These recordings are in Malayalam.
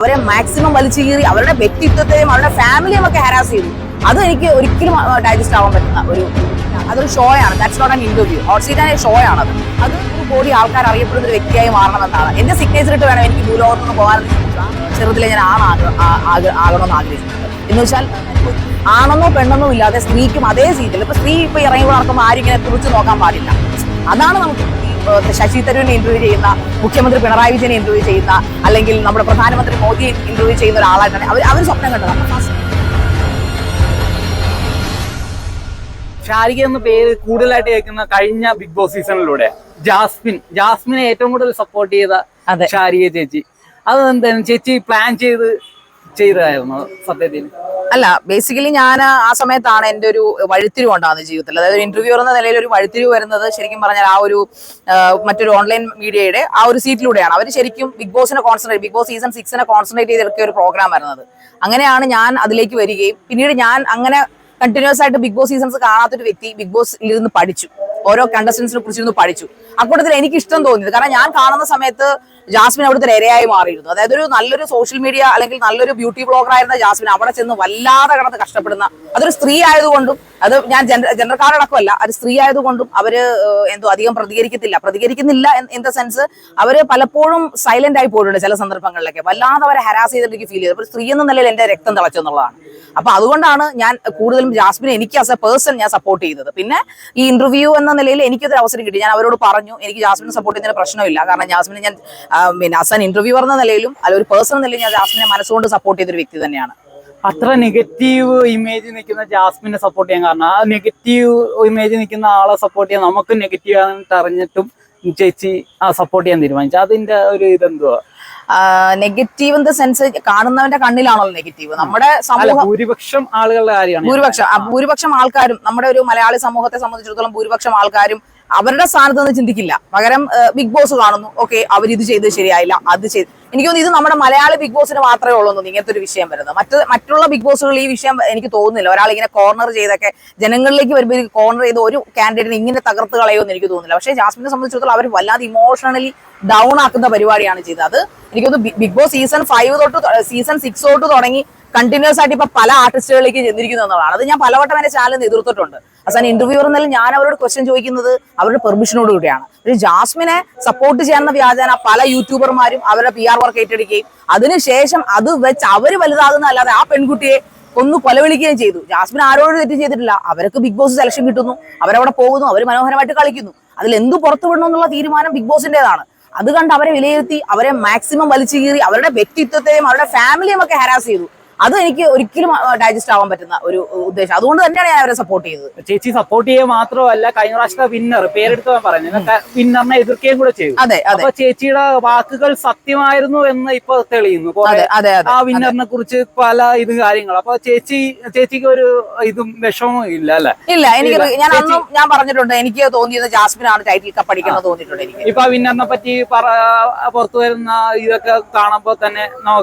അവരെ മാക്സിമം വലിച്ചു കീറി അവരുടെ വ്യക്തിത്വത്തെയും അവരുടെ ഫാമിലിയും ഒക്കെ ഹരാസ് ചെയ്തു. അത് എനിക്ക് ഒരിക്കലും ഡൈജസ്റ്റ് ആവാൻ പറ്റുന്ന അതൊരു ഷോ ആണ്. That's not an interview. Hot seat ആയ ഷോ ആണത്. അത് ഒരു കോടി ആൾക്കാർ അറിയപ്പെടുന്ന ഒരു വ്യക്തിയായി മാറണമെന്നാണ് എന്റെ സിഗ്നേച്ചർ ഇട്ട് വേണം എനിക്ക് ഭൂലോകത്തുനിന്ന് പോകാൻ. ചെറുതിലെ ഞാൻ ആകണമെന്ന് ആഗ്രഹിച്ചിട്ടുണ്ട്. എന്ന് വെച്ചാൽ ആണെന്നോ പെണ്ണെന്നോ ഇല്ലാതെ സ്ത്രീക്കും അതേ സീറ്റിൽ സ്ത്രീ ഇറങ്ങി നടക്കുമ്പോൾ ആരും ഇങ്ങനെ കുറിച്ച് നോക്കാൻ പാടില്ല. അതാണ് നമുക്ക് ശശി തരൂരിനെ ഇന്റർവ്യൂ ചെയ്യുന്ന, മുഖ്യമന്ത്രി പിണറായി വിജയനെ ഇന്റർവ്യൂ ചെയ്യുന്ന, അല്ലെങ്കിൽ നമ്മുടെ പ്രധാനമന്ത്രി മോദിയെ ഇന്റർവ്യൂ ചെയ്യുന്ന ഒരാളായിട്ടാണ് അവർ സ്വപ്നം കണ്ടത്. ഷാരിക എന്ന പേര് കൂടുതലായിട്ട് കേൾക്കുന്ന കഴിഞ്ഞ ബിഗ് ബോസ് സീസണിലൂടെ ജാസ്മിനെ ഏറ്റവും കൂടുതൽ സപ്പോർട്ട് ചെയ്ത ഷാരിക ചേച്ചി. അത് എന്താണ് ചേച്ചി പ്ലാൻ ചെയ്തതായിരുന്നു സത്യത്തിൽ? അല്ല, ബേസിക്കലി ഞാൻ ആ സമയത്താണ് എൻ്റെ ഒരു വഴിത്തിരിവ് ഉണ്ടാകുന്നത് ജീവിതത്തിൽ. അതായത് ഒരു ഇന്റർവ്യൂർ എന്ന നിലയിൽ ഒരു വഴിത്തിരിവ് വരുന്നത് ശരിക്കും പറഞ്ഞാൽ ആ ഒരു മറ്റൊരു ഓൺലൈൻ മീഡിയയുടെ ആ ഒരു സീറ്റിലൂടെയാണ്. അവർ ശരിക്കും ബിഗ് ബോസ് സീസൺ 6 കോൺസെൻട്രേറ്റ് ചെയ്തെടുക്കിയ ഒരു പ്രോഗ്രാം ആയിരുന്നത്. അങ്ങനെയാണ് ഞാൻ അതിലേക്ക് വരികയും പിന്നീട് ഞാൻ അങ്ങനെ കണ്ടിന്യൂസ് ആയിട്ട് ബിഗ് ബോസ് സീസൺസ് കാണാത്തൊരു വ്യക്തി ബിഗ് ബോസിൽ ഇരുന്ന് പഠിച്ചു, ഓരോ കണ്ടസ്റ്റൻസിനെ കുറിച്ചിരുന്ന് പഠിച്ചു. അക്കൂട്ടത്തിൽ എനിക്ക് ഇഷ്ടം തോന്നിയത് കാരണം ഞാൻ കാണുന്ന സമയത്ത് ജാസ്മിൻ അവിടുത്തെ ഇരയായി മാറിയിരുന്നു. അതായത് ഒരു നല്ലൊരു സോഷ്യൽ മീഡിയ അല്ലെങ്കിൽ നല്ലൊരു ബ്യൂട്ടി ബ്ലോഗർ ആയിരുന്ന ജാസ്മിൻ അവിടെ ചെന്ന് വല്ലാതെ കിടന്ന് കഷ്ടപ്പെടുന്ന, അതൊരു സ്ത്രീ ആയതുകൊണ്ടും, അത് ഞാൻ ജനറൽക്കാരടക്കമല്ല, അത് സ്ത്രീ ആയതുകൊണ്ടും അവര് അധികം പ്രതികരിക്കുന്നില്ല ഇൻ ദ സെൻസ് അവര് പലപ്പോഴും സൈലന്റ് ആയി പോയിട്ടുണ്ട്. ചില സന്ദർഭങ്ങളിലൊക്കെ വല്ലാതെ അവരെ ഹരാസ് ചെയ്തിട്ട് എനിക്ക് ഫീൽ ചെയ്തു. അപ്പോൾ സ്ത്രീ എന്ന നിലയിൽ എന്റെ രക്തം തിളച്ചു എന്നുള്ളതാണ്. അപ്പൊ അതുകൊണ്ടാണ് ഞാൻ കൂടുതലും ജാസ്മിനെ എനിക്ക് ആസ് എ പേഴ്സൺ ഞാൻ സപ്പോർട്ട് ചെയ്തത്. പിന്നെ ഈ ഇന്റർവ്യൂ എന്ന നിലയിൽ എനിക്കൊരു അവസരം കിട്ടി. ഞാൻ അവരോട് പറഞ്ഞു എനിക്ക് ജാസ്മിനെ സപ്പോർട്ട് ചെയ്യുന്നതിന് പ്രശ്നമില്ല. കാരണം ജാസ്മിനെ ഞാൻ പിന്നെ ആസ് ആൻ ഇന്റർവ്യൂവർ എന്ന നിലയിലും അല്ല ഒരു പേഴ്സണൽ നിലയിൽ ഞാൻ ജാസ്മിനെ മനസ്സുകൊണ്ട് സപ്പോർട്ട് ചെയ്തൊരു വ്യക്തി തന്നെയാണ്. അത്ര നെഗറ്റീവ് ഇമേജ് നിൽക്കുന്ന ജാസ്മിനെ സപ്പോർട്ട് ചെയ്യാൻ കാരണം ആ നെഗറ്റീവ് ഇമേജ് നിൽക്കുന്ന ആളെ സപ്പോർട്ട് ചെയ്യാൻ നമുക്ക് നെഗറ്റീവ് ആണെന്ന് അറിഞ്ഞിട്ടും ചേച്ചി സപ്പോർട്ട് ചെയ്യാൻ തീരുമാനിച്ചു. അതിന്റെ ഒരു ഇതെന്തുവാ? നെഗറ്റീവ് ഇൻ ദ സെൻസ് കാണുന്നവന്റെ കണ്ണിലാണല്ലോ നെഗറ്റീവ്. നമ്മുടെ സമൂഹം ഭൂരിപക്ഷം ആളുകളുടെ കാര്യമാണ്. ഭൂരിപക്ഷം ആൾക്കാരും നമ്മുടെ ഒരു മലയാളി സമൂഹത്തെ സംബന്ധിച്ചിടത്തോളം ഭൂരിപക്ഷം ആൾക്കാരും അവരുടെ സ്ഥാനത്ത് നിന്ന് ചിന്തിക്കില്ല. പകരം ബിഗ് ബോസ് കാണുന്നു, ഓക്കെ അവരിത് ചെയ്ത് ശരിയായില്ല, അത് ചെയ്ത്. എനിക്ക് തോന്നുന്നു ഇത് നമ്മുടെ മലയാളി ബിഗ് ബോസിന് മാത്രമേ ഉള്ളൂ ഇങ്ങനത്തെ ഒരു വിഷയം വരുന്നത്. മറ്റുള്ള ബിഗ് ബോസുകൾ ഈ വിഷയം എനിക്ക് തോന്നുന്നില്ല. ഒരാൾ ഇങ്ങനെ കോർണർ ചെയ്തൊക്കെ ജനങ്ങളിലേക്ക് വരുമ്പോൾ കോർണർ ചെയ്ത് ഒരു കാൻഡിഡേറ്റിനെ ഇങ്ങനെ തകർത്ത് കളയുമെന്ന് എനിക്ക് തോന്നുന്നില്ല. പക്ഷേ ജാസ്മിനെ സംബന്ധിച്ചിടത്തോളം അവർ വല്ലാതെ ഇമോഷണലി ഡൗൺ ആക്കുന്ന പരിപാടിയാണ് ചെയ്തത്. അത് എനിക്ക് തോന്നുന്നു ബിഗ് ബോസ് സീസൺ 6 തൊട്ട് തുടങ്ങി കണ്ടിന്യൂസ് ആയിട്ട് ഇപ്പൊ പല ആർട്ടിസ്റ്റുകളിലേക്ക് ചെന്നിരിക്കുന്നു എന്നുള്ളതാണ്. അത് ഞാൻ പലവട്ടം എന്റെ ചാനലിൽ എതിർത്തിട്ടുണ്ട്. അവസാനം ഇന്റർവ്യൂർ എന്നാലും ഞാൻ അവരോട് ക്വസ്റ്റ്യൻ ചോദിക്കുന്നത് അവരുടെ പെർമിഷനോട് കൂടിയാണ്. ഒരു ജാസ്മിനെ സപ്പോർട്ട് ചെയ്യാവുന്ന വ്യാജന പല യൂട്യൂബർമാരും അവരുടെ PR വർക്ക് ഏറ്റെടുക്കുകയും അതിനുശേഷം അത് വെച്ച് അവര് വലുതാകുന്ന അല്ലാതെ ആ പെൺകുട്ടിയെ ഒന്ന് കൊലവിളിക്കുകയും ചെയ്തു. ജാസ്മിൻ ആരോടും തെറ്റ് ചെയ്തിട്ടില്ല. അവർക്ക് ബിഗ് ബോസ് സെലക്ഷൻ കിട്ടുന്നു, അവരവിടെ പോകുന്നു, അവർ മനോഹരമായിട്ട് കളിക്കുന്നു. അതിൽ എന്തു പുറത്തു വിടണം എന്നുള്ള തീരുമാനം ബിഗ് ബോസിന്റേതാണ്. അത് കണ്ട് അവരെ വിലയിരുത്തി അവരെ മാക്സിമം വലിച്ചു കീറി അവരുടെ വ്യക്തിത്വത്തെയും അവരുടെ ഫാമിലിയും ഒക്കെ ഹരാസ് ചെയ്തു. അത് എനിക്ക് ഒരിക്കലും ഡൈജസ്റ്റ് ആവാൻ പറ്റുന്ന ഒരു ഉദ്ദേശം. അതുകൊണ്ട് തന്നെയാണ് ഞാൻ അവരെ സപ്പോർട്ട് ചെയ്തത്. ചേച്ചി സപ്പോർട്ട് ചെയ്യുക മാത്രമല്ല, കഴിഞ്ഞ പ്രാവശ്യത്തെ വിന്നർ പേരെടുത്ത് പറഞ്ഞു വിന്നറിനെ എതിർക്കുകയും കൂടെ ചെയ്തു. അപ്പൊ ചേച്ചിയുടെ വാക്കുകൾ സത്യമായിരുന്നു എന്ന് ഇപ്പൊ തെളിയുന്നു. ആ വിന്നറിനെ കുറിച്ച് പല കാര്യങ്ങൾ. അപ്പൊ ചേച്ചിക്ക് ഒരു ഇതും വിഷമവും ഇല്ല അല്ലെ? ഇല്ല, എനിക്ക് ഞാൻ പറഞ്ഞിട്ടുണ്ട് എനിക്ക് തോന്നിയത് ജാസ്മിനാണ് ടൈറ്റിൽ കപ്പ് അടിക്കുന്നത് തോന്നിയിട്ടുണ്ട്. എനിക്ക് ഇപ്പൊ വിന്നറിനെ പറ്റി പുറത്തു വരുന്ന ഇതൊക്കെ കാണുമ്പോ തന്നെ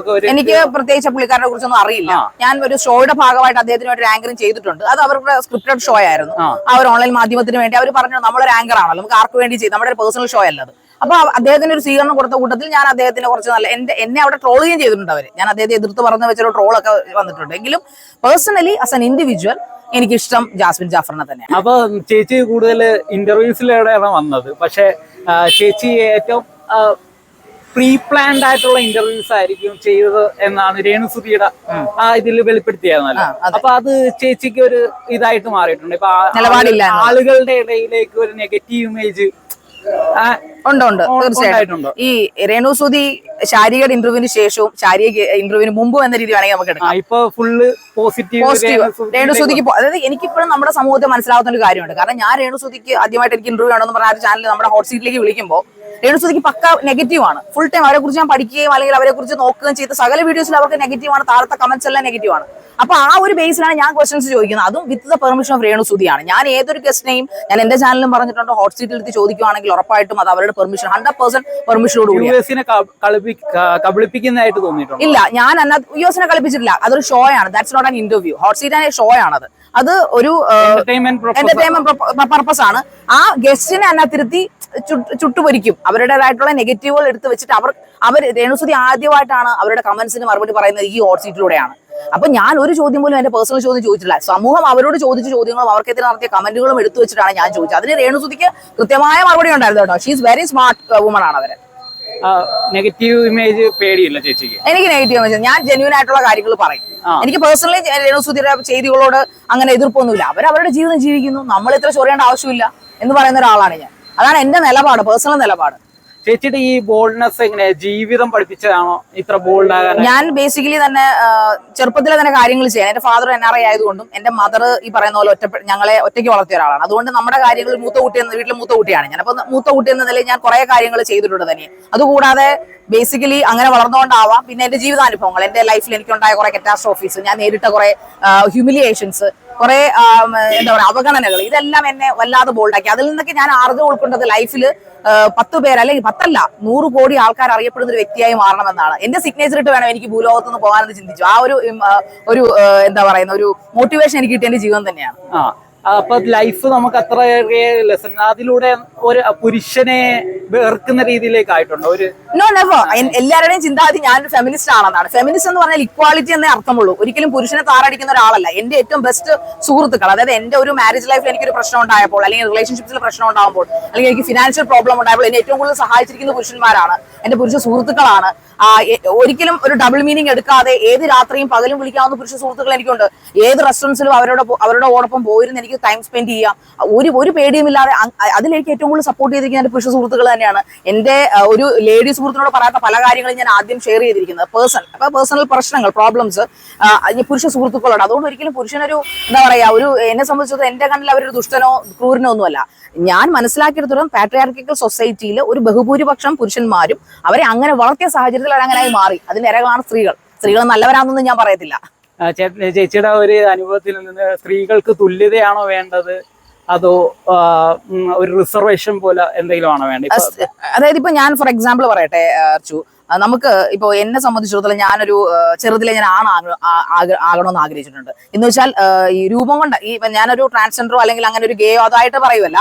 എനിക്ക് പ്രത്യേകിച്ച് പുള്ളിക്കാരനെ കുറിച്ചൊന്നും അറിയില്ല. ഞാൻ ഒരു ഷോയുടെ ഭാഗമായിട്ട് അദ്ദേഹത്തിന് ഒരു ആങ്കറിംഗ് ചെയ്തിട്ടുണ്ട്. അത് അവരുടെ സ്ക്രിപ്റ്റഡ് ഷോ ആയിരുന്നു. ആ ഒരു ഓൺലൈൻ മാധ്യമത്തിന് വേണ്ടി അവർ പറഞ്ഞു നമ്മളൊരു ആങ്കർ ആണല്ലോ, നമുക്ക് ആർക്ക് വേണ്ടി ചെയ്യും, നമ്മുടെ ഒരു പേഴ്സണൽ ഷോ അല്ലത്. അപ്പൊ അദ്ദേഹത്തിന് ഒരു സ്വീകരണം കൊടുത്ത കൂട്ടത്തിൽ ഞാൻ അദ്ദേഹത്തിന് കുറച്ച് നല്ല എന്നെ അവിടെ ട്രോൾ ചെയ്യുകയും ചെയ്തിട്ടുണ്ട് അവര്. ഞാൻ അദ്ദേഹത്തെ എതിർത്ത് പറഞ്ഞു വെച്ചൊരു ട്രോളൊക്കെ വന്നിട്ടുണ്ട്. എങ്കിലും പേഴ്സണലി ആസ് ആൻ ഇൻഡിവിജ്വൽ എനിക്കിഷ്ടം ജാസ്മിൻ ജാഫറിനെ തന്നെയാണ്. അപ്പൊ ചേച്ചി കൂടുതൽ ഇന്റർവ്യൂസിലൂടെയാണ് വന്നത്. പക്ഷെ ചേച്ചി ഏറ്റവും പ്രീ പ്ലാൻഡ് ആയിട്ടുള്ള ഇന്റർവ്യൂസ് ആയിരിക്കും ചെയ്തത് എന്നാണ് രേണുസുതിയുടെ ഇതിൽ വെളിപ്പെടുത്തിയായിരുന്നല്ലോ. അപ്പൊ അത് ചേച്ചിക്ക് ഒരു ഇതായിട്ട് മാറിയിട്ടുണ്ട്. ഇപ്പൊ ആളുകളുടെ ഇടയിലേക്ക് ഒരു നെഗറ്റീവ് ഇമേജ് ഉണ്ട് തീർച്ചയായിട്ടും. ഈ രേണുസുതി ശാരികയുടെ ഇന്റർവ്യൂവിന് ശേഷവും ശാരിക ഇന്റർവ്യൂവിന് മുമ്പും എന്ന രീതി വേണമെങ്കിൽ നമുക്ക് എടുക്കാം. ഇപ്പൊ ഫുള്ള് പോസിറ്റീവ് രേണുസുതിക്ക്. അതായത് എനിക്കിപ്പോഴും നമ്മുടെ സമൂഹത്തെ മനസ്സിലാവുന്ന ഒരു കാര്യമുണ്ട്. കാരണം ഞാൻ രേണുസുതിക്ക് ആദ്യമായിട്ട് എനിക്ക് ഇന്റർവ്യൂ ആണെന്ന് പറഞ്ഞ ആ ചാനൽ നമ്മുടെ ഹോട്ട് സീറ്റിലേക്ക് വിളിക്കുമ്പോൾ രേണുസുതിക്ക് പക്ക നെഗറ്റീവ് ആണ്. ഫുൾ ടൈം അവരെ കുറിച്ച് ഞാൻ പഠിക്കുകയും അല്ലെങ്കിൽ അവരെ കുറിച്ച് നോക്കുകയും ചെയ്ത സകല വീഡിയോസിൽ അവർക്ക് നെഗറ്റീവ് ആണ്. താഴത്തെ കമന്റ്സ് എല്ലാം നെഗറ്റീവ് ആണ്. അപ്പൊ ആ ഒരു ബേസിലാണ് ഞാൻ ക്വസ്റ്റൻസ് ചോദിക്കുന്നത്, അതും with the permission of Renu സുധിയാണ്. ഞാൻ ഏതൊരു ഗസ്റ്റിനെയും ഞാൻ എന്റെ ചാനലിലും പറഞ്ഞിട്ടുണ്ട്, ഹോട്ട് സീറ്റിൽ എടുത്ത് ചോദിക്കുവാണെങ്കിൽ ഉറപ്പായിട്ടും അത് അവരുടെ പെർമിഷൻ 100% പെർമിഷനോട് കൂടി. കബളിപ്പിക്കുന്നതായിട്ട് തോന്നിയിട്ടുണ്ട്? ഇല്ല, ഞാൻ യുഎസിനെ കളിപ്പിച്ചിട്ടില്ല. അതൊരു ഷോ ആണ്, that's not an interview. Hot seat ആയ ഷോ ആണത്. അത് ഒരു എന്റർടൈൻമെന്റ് പർപ്പസ് ആണ്. ആ ഗസ്റ്റിനെ അതിനകത്തിരുത്തി ചുട്ടുപൊരിക്കും. അവരുടേതായിട്ടുള്ള നെഗറ്റീവുകൾ എടുത്ത് വെച്ചിട്ട് അവർ രേണുസുതി ആദ്യമായിട്ടാണ് അവരുടെ കമന്റ്സിന് മറുപടി പറയുന്നത് ഈ ഹോട്ട് സീറ്റിലൂടെയാണ്. അപ്പൊ ഞാൻ ഒരു ചോദ്യം പോലും എന്റെ പേഴ്സണൽ ചോദ്യം ചോദിച്ചിട്ടില്ല. സമൂഹം അവരോട് ചോദിച്ച ചോദ്യങ്ങളും അവർക്കെതിരെ നടത്തിയ കമന്റുകളും എടുത്തു വെച്ചിട്ടാണ് ഞാൻ ചോദിച്ചത്. അതിന് രേണുസുതിക്ക് കൃത്യമായ മറുപടി ഉണ്ടായിരുന്നു കേട്ടോ. She is very smart woman ആണ് അവര്. നെഗറ്റീവ് ഇമേജ് പേടിയില്ല ചേച്ചിക്ക്? എനിക്ക് നെഗറ്റീവ് ഇമേജ്, ഞാൻ ജെന്യൂൻ ആയിട്ടുള്ള കാര്യങ്ങൾ പറയും. എനിക്ക് പേഴ്സണലി രേണുസുതിയുടെ ചെയ്തികളോട് അങ്ങനെ എതിർപ്പൊന്നുമില്ല. അവരുടെ ജീവിതം ജീവിക്കുന്നു, നമ്മൾ ഇത്ര ചൊറിയേണ്ട ആവശ്യമില്ല എന്ന് പറയുന്ന ഒരാളാണ് ഞാൻ. അതാണ് എന്റെ നിലപാട്, പേഴ്സണൽ നിലപാട്. ചേച്ചിയുടെ ഈ ബോൾഡ്നെസ് എങ്ങനെ ജീവിതം പഠിപ്പിച്ചതാണോ ഇത്ര ബോൾഡ് ആകാൻ? ഞാൻ ബേസിക്കലി തന്നെ ചെറുപ്പത്തിലെ തന്നെ കാര്യങ്ങൾ ചെയ്യാൻ, എന്റെ ഫാദർ NRI ആയതുകൊണ്ടും എന്റെ മദർ ഈ പറയുന്ന പോലെ ഞങ്ങളെ ഒറ്റയ്ക്ക് വളർത്തിയ ഒരാളാണ്. അതുകൊണ്ട് നമ്മുടെ കാര്യങ്ങൾ വീട്ടിലെ മൂത്ത കുട്ടിയാണ് ഞാൻ. അപ്പൊ മൂത്ത കുട്ടി എന്ന നിലയിൽ ഞാൻ കുറെ കാര്യങ്ങൾ ചെയ്തിട്ടുണ്ട് തന്നെ. അതുകൂടാതെ ബേസിക്കലി അങ്ങനെ വളർന്നുകൊണ്ടാവാം, പിന്നെ എന്റെ ജീവിതാനുഭവങ്ങൾ, എന്റെ ലൈഫിൽ എനിക്കുണ്ടായ കുറെ കറ്റാസ്ട്രോഫീസ്, ഞാൻ നേരിട്ട കുറെ ഹ്യൂമിലിയേഷൻസ്, കുറെ എന്താ പറയുക അവഗണനകൾ, ഇതെല്ലാം എന്നെ വല്ലാതെ ബോൾഡാക്കി. അതിൽ നിന്നൊക്കെ ഞാൻ ആർജം ഉൾക്കൊണ്ടത് ലൈഫിൽ 10 പേര് അല്ലെങ്കിൽ 10 100 കോടി ആൾക്കാർ അറിയപ്പെടുന്ന ഒരു വ്യക്തിയായി മാറണമെന്നാണ്. എന്റെ സിഗ്നേച്ചർ ഇട്ട് വേണം എനിക്ക് ഭൂലോകത്ത് നിന്ന് പോകാനെന്ന് ചിന്തിച്ചു. ആ ഒരു എന്താ പറയുന്ന ഒരു മോട്ടിവേഷൻ എനിക്ക് കിട്ടിയ എന്റെ ജീവിതം തന്നെയാണ്. അപ്പൊ ലൈഫ് നമുക്ക് അത്രയേറെ ലെസൺ അതിലൂടെ ഒരു പുരുഷനെ വെറുക്കുന്ന രീതിയിലേക്ക് ആയിട്ടുണ്ടോ? No never. എല്ലാവരുടെയും ചിന്താഗതി ഞാനൊരു ഫെമിനിസ്റ്റ് ആണെന്നാണ്. ഫെമിനിസ്റ്റ് എന്ന് പറഞ്ഞാൽ ഇക്വാളിറ്റി എന്നേ അർത്ഥമുള്ളൂ. ഒരിക്കലും പുരുഷനെ താറടിക്കുന്ന ഒരാളല്ല. എന്റെ ഏറ്റവും ബെസ്റ്റ് സുഹൃത്തുക്കൾ, അതായത് എന്റെ ഒരു മാരേജ് ലൈഫിൽ എനിക്കൊരു പ്രശ്നം ഉണ്ടായപ്പോൾ, അല്ലെങ്കിൽ റിലേഷൻഷിപ്സിൽ പ്രശ്നം ഉണ്ടാകുമ്പോൾ, അല്ലെങ്കിൽ എനിക്ക് ഫിനാൻഷ്യൽ പ്രോബ്ലം ഉണ്ടായപ്പോൾ എന്നെ ഏറ്റവും കൂടുതൽ സഹായിച്ചിരിക്കുന്ന പുരുഷന്മാരാണ്, എന്റെ പുരുഷ സുഹൃത്തുക്കളാണ്. ഒരിക്കലും ഒരു ഡബിൾ മീനിങ് എടുക്കാതെ ഏത് രാത്രിയും പകലും വിളിക്കാവുന്ന പുരുഷ സുഹൃത്തുക്കൾ എനിക്കുണ്ട്. ഏത് റെസ്റ്റോറൻസിലും അവരോടൊപ്പം പോയിരുന്ന് എനിക്ക് ടൈം സ്പെൻഡ് ചെയ്യാം, ഒരു പേടിയുമില്ലാതെ. അതിലേക്ക് ഏറ്റവും കൂടുതൽ സപ്പോർട്ട് ചെയ്തിരിക്കുന്ന എന്റെ പുരുഷ സുഹൃത്തുക്കൾ തന്നെയാണ്. എന്റെ ഒരു ലേഡി സുഹൃത്തിനോട് പറയാത്ത പല കാര്യങ്ങളും ഞാൻ ആദ്യം ഷെയർ ചെയ്തിരിക്കുന്നത്. പേഴ്സണൽ പ്രശ്നങ്ങൾ, പ്രോബ്ലംസ് പുരുഷ സുഹൃത്തുക്കളോട്. അതുകൊണ്ട് ഒരിക്കലും പുരുഷനൊരു എന്താ പറയാ, എന്നെ സംബന്ധിച്ചിടത്തോളം എന്റെ കണ്ണിൽ അവരൊരു ദുഷ്ടനോ ക്രൂരനോ ഒന്നുമല്ല. ഞാൻ മനസ്സിലാക്കിയെടുത്തോളം പാട്രിയാർക്കിക്കൽ സൊസൈറ്റിയിൽ ഒരു ബഹുഭൂരിപക്ഷം പുരുഷന്മാരും അവരെ അങ്ങനെ വളർത്തിയ സാഹചര്യത്തിൽ അവരങ്ങനെയായി മാറി. അതിന്റെ ഇരകളാണ് സ്ത്രീകൾ. സ്ത്രീകൾ നല്ലവരാണെന്നൊന്നും ഞാൻ പറയത്തില്ല. ചേച്ചിയുടെ ഒരു അനുഭവത്തിൽ നിന്ന് സ്ത്രീകൾക്ക് തുല്യതയാണോ വേണ്ടത്, അതോ ഒരു റിസർവേഷൻ പോലെ എന്തെങ്കിലും ആണോ വേണ്ടത്? അതായത് ഇപ്പൊ ഞാൻ ഫോർ എക്സാമ്പിൾ പറയട്ടെ അർച്ചു, നമുക്ക് ഇപ്പൊ എന്നെ സംബന്ധിച്ചിടത്തോളം ഞാനൊരു ചെറുതിലെ ഞാൻ ആകണമെന്ന് ആഗ്രഹിച്ചിട്ടുണ്ട്. എന്ന് വെച്ചാൽ ഈ രൂപം കൊണ്ട് ഞാനൊരു ട്രാൻസ്ജെൻഡറോ അല്ലെങ്കിൽ അങ്ങനെ ഒരു ഗേയോ അതായിട്ട് പറയുമല്ല,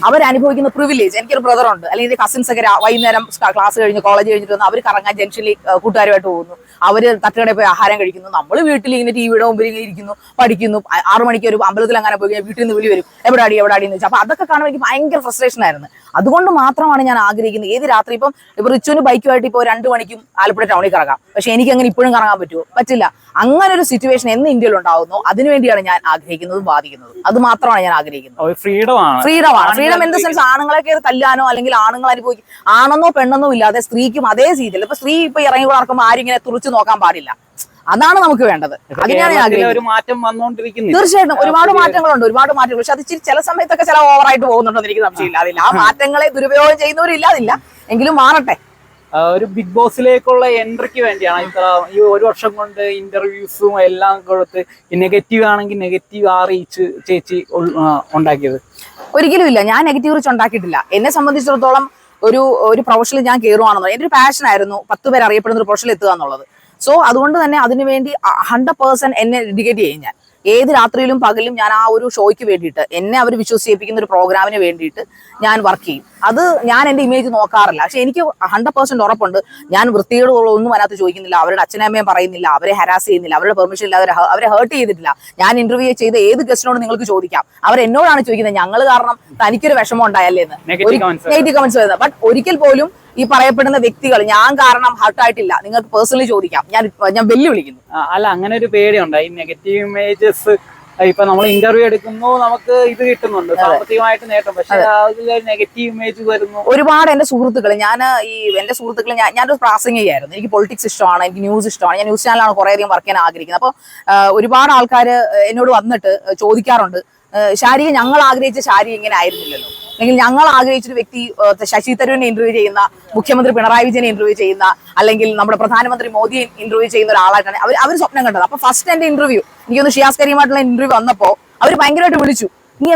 അവരനുഭവിക്കുന്ന പ്രിവിലേജ്. എനിക്കൊരു ബ്രദറുണ്ട്, അല്ലെങ്കിൽ കസിൻസ് ഒക്കെ വൈകുന്നേരം ക്ലാസ് കഴിഞ്ഞ് കോളേജ് കഴിഞ്ഞിട്ട് വന്ന് അവർ കറങ്ങാൻ ജംഗ്ഷനിൽ കൂട്ടുകാരുമായിട്ട് പോകുന്നു, അവര് തട്ടുകടയിൽ പോയി ആഹാരം കഴിക്കുന്നു, നമ്മൾ വീട്ടിൽ ഇങ്ങനെ ടിവിയുടെ മുമ്പിൽ ഇങ്ങനെ ഇരിക്കുന്നു, പഠിക്കുന്നു. 6 മണിക്ക് ഒരു അമ്പലത്തിൽ അങ്ങനെ പോയി വീട്ടിൽ നിന്ന് വിളി വരും, എവിടെ അടി എന്ന് വെച്ചാൽ. അപ്പൊ അതൊക്കെ കാണുമ്പോൾ എനിക്ക് ഭയങ്കര ഫ്രസ്ട്രേഷൻ ആയിരുന്നു. അതുകൊണ്ട് മാത്രമാണ് ഞാൻ ആഗ്രഹിക്കുന്നത് ഏത് രാത്രി ഇപ്പൊ റിച്ചുവിന് ബൈക്കുമായിട്ട് ഇപ്പോൾ 2 മണിക്കും ആലപ്പുഴ ടൗണിൽ കറങ്ങാം. പക്ഷെ എനിക്ക് അങ്ങനെ ഇപ്പോഴും കറങ്ങാൻ പറ്റുമോ? പറ്റില്ല. അങ്ങനെ ഒരു സിറ്റുവേഷൻ എന്ന് ഇന്ത്യയിൽ ഉണ്ടാവുന്നു, അതിനുവേണ്ടിയാണ് ഞാൻ ആഗ്രഹിക്കുന്നതും ബാധിക്കുന്നതും. അത് മാത്രമാണ് ഞാൻ ആഗ്രഹിക്കുന്നത്. ഫ്രീഡം ഇൻ ദ സെൻസ് ആണുങ്ങളൊക്കെ തല്ലാനോ അല്ലെങ്കിൽ ആണുങ്ങൾ അനുഭവിക്കും, ആണെന്നോ പെണ്ണെന്നോ ഇല്ലാതെ സ്ത്രീക്കും അതേ രീതിയിൽ. ഇപ്പൊ സ്ത്രീ ഇപ്പൊ ഇറങ്ങി നടക്കുമ്പോൾ ആരും ഇങ്ങനെ തുറച്ചു നോക്കാൻ പാടില്ല. അതാണ് നമുക്ക് വേണ്ടത്. അതിനാണ് ഞാൻ തീർച്ചയായിട്ടും ഒരുപാട് മാറ്റങ്ങളുണ്ട്, ഒരുപാട് മാറ്റങ്ങൾ. പക്ഷെ അത് ചില സമയത്തൊക്കെ ചില ഓവറായിട്ട് പോകുന്നുണ്ടെന്ന് എനിക്ക് സംശയമില്ല. അതില്ല, ആ മാറ്റങ്ങളെ ദുരുപയോഗം ചെയ്യുന്നവരില്ലാതില്ല, എങ്കിലും മാറട്ടെ. ഒരു ബിഗ് ബോസിലേക്കുള്ള എൻട്രിക്ക് വേണ്ടിയാണ് ഈ 1 വർഷം കൊണ്ട് ഇന്റർവ്യൂസും എല്ലാം കൊടുത്ത് നെഗറ്റീവ് ആണെങ്കിൽ നെഗറ്റീവ് അറിയിച്ച് ചേച്ചി ഉണ്ടാക്കിയത്? ഒരിക്കലും ഇല്ല, ഞാൻ നെഗറ്റീവ് റിച്ച് ഉണ്ടാക്കിയിട്ടില്ല. എന്നെ സംബന്ധിച്ചിടത്തോളം ഒരു പ്രൊഫഷനിൽ ഞാൻ കയറുവാണെന്നുള്ളത് എന്റെ ഒരു പാഷൻ ആയിരുന്നു, 10 പേര് അറിയപ്പെടുന്ന ഒരു പ്രൊഫഷനിൽ എത്തുക എന്നുള്ളത്. സോ അതുകൊണ്ട് തന്നെ അതിനുവേണ്ടി 100% എന്നെ ഡെഡിക്കേറ്റ് ചെയ്യും ഞാൻ. ഏത് രാത്രിയിലും പകലും ഞാൻ ആ ഒരു ഷോയ്ക്ക് വേണ്ടിയിട്ട്, എന്നെ അവർ വിശ്വസിപ്പിക്കുന്ന ഒരു പ്രോഗ്രാമിന് വേണ്ടിയിട്ട് ഞാൻ വർക്ക് ചെയ്യും. അത് ഞാൻ എന്റെ ഇമേജ് നോക്കാറില്ല. പക്ഷെ എനിക്ക് 100% ഉറപ്പുണ്ട്, ഞാൻ വൃത്തികേടുകളൊന്നും അതിനകത്ത് ചോദിക്കുന്നില്ല, അവരുടെ അച്ഛനമ്മയും പറയുന്നില്ല, അവരെ ഹരാസ് ചെയ്യുന്നില്ല, അവരുടെ പെർമിഷൻ ഇല്ല, അവരെ ഹേർട്ട് ചെയ്തിട്ടില്ല. ഞാൻ ഇന്റർവ്യൂ ചെയ്ത ഏത് ഗസ്റ്റിനോട് നിങ്ങൾക്ക് ചോദിക്കാം, അവരെന്നോടാണ് ചോദിക്കുന്നത് ഞങ്ങൾ കാരണം തനിക്കൊരു വിഷമം ഉണ്ടായല്ലേ എന്ന് നെഗറ്റീവ് കമന്റ്സ് വരുന്നത്. ബട്ട് ഒരിക്കൽ പോലും ഈ പറയപ്പെടുന്ന വ്യക്തികൾ ഞാൻ കാരണം ഹർട്ടായിട്ടില്ല. നിങ്ങൾക്ക് പേഴ്സണലി ചോദിക്കാം, ഞാൻ വെല്ലുവിളിക്കുന്നു. അല്ല, അങ്ങനെ ഒരു പേടിയുണ്ട് ഈ നെഗറ്റീവ് ഇമേജസ്. ഇപ്പൊ നമ്മൾ ഇന്റർവ്യൂ എടുക്കുന്നു, നമുക്ക് ഇത് കിട്ടുന്നുണ്ട്, സാമ്പത്തികമായിട്ട് നേട്ടം, പക്ഷെ നെഗറ്റീവ് ഇമേജ് വരുന്നു. ഒരുപാട് എന്റെ സുഹൃത്തുക്കൾ, എന്റെ സുഹൃത്തുക്കൾ ഞാനൊരു പ്രാസംഗികയായിരുന്നു. എനിക്ക് പൊളിറ്റിക്സ് ഇഷ്ടമാണ്, എനിക്ക് ന്യൂസ് ഇഷ്ടമാണ്. ഞാൻ ന്യൂസ് ചാനലാണ് കുറേയധികം വർക്ക് ചെയ്യാൻ ആഗ്രഹിക്കുന്നത്. അപ്പോൾ ഒരുപാട് ആൾക്കാർ എന്നോട് വന്നിട്ട് ചോദിക്കാറുണ്ട്, ശാരി ഞങ്ങൾ ആഗ്രഹിച്ച ശാരി ഇങ്ങനെ ആയിരുന്നില്ലല്ലോ, അല്ലെങ്കിൽ ഞങ്ങൾ ആഗ്രഹിച്ചൊരു വ്യക്തി ശശി തരൂരിനെ ഇന്റർവ്യൂ ചെയ്യുന്ന, മുഖ്യമന്ത്രി പിണറായി വിജയനെ ഇന്റർവ്യൂ ചെയ്യുന്ന, അല്ലെങ്കിൽ നമ്മുടെ പ്രധാനമന്ത്രി മോദിയെ ഇന്റർവ്യൂ ചെയ്യുന്ന ഒരാളായിട്ടാണ് അവർ സ്വപ്നം കണ്ടത്. അപ്പൊ ഫസ്റ്റ് എന്റെ ഇന്റർവ്യൂ എനിക്കൊന്ന് ഷിയാസ് കരീമായിട്ടുള്ള ഇന്റർവ്യൂ വന്നപ്പോ അവർ ഭയങ്കരമായിട്ട് വിളിച്ചു, നീ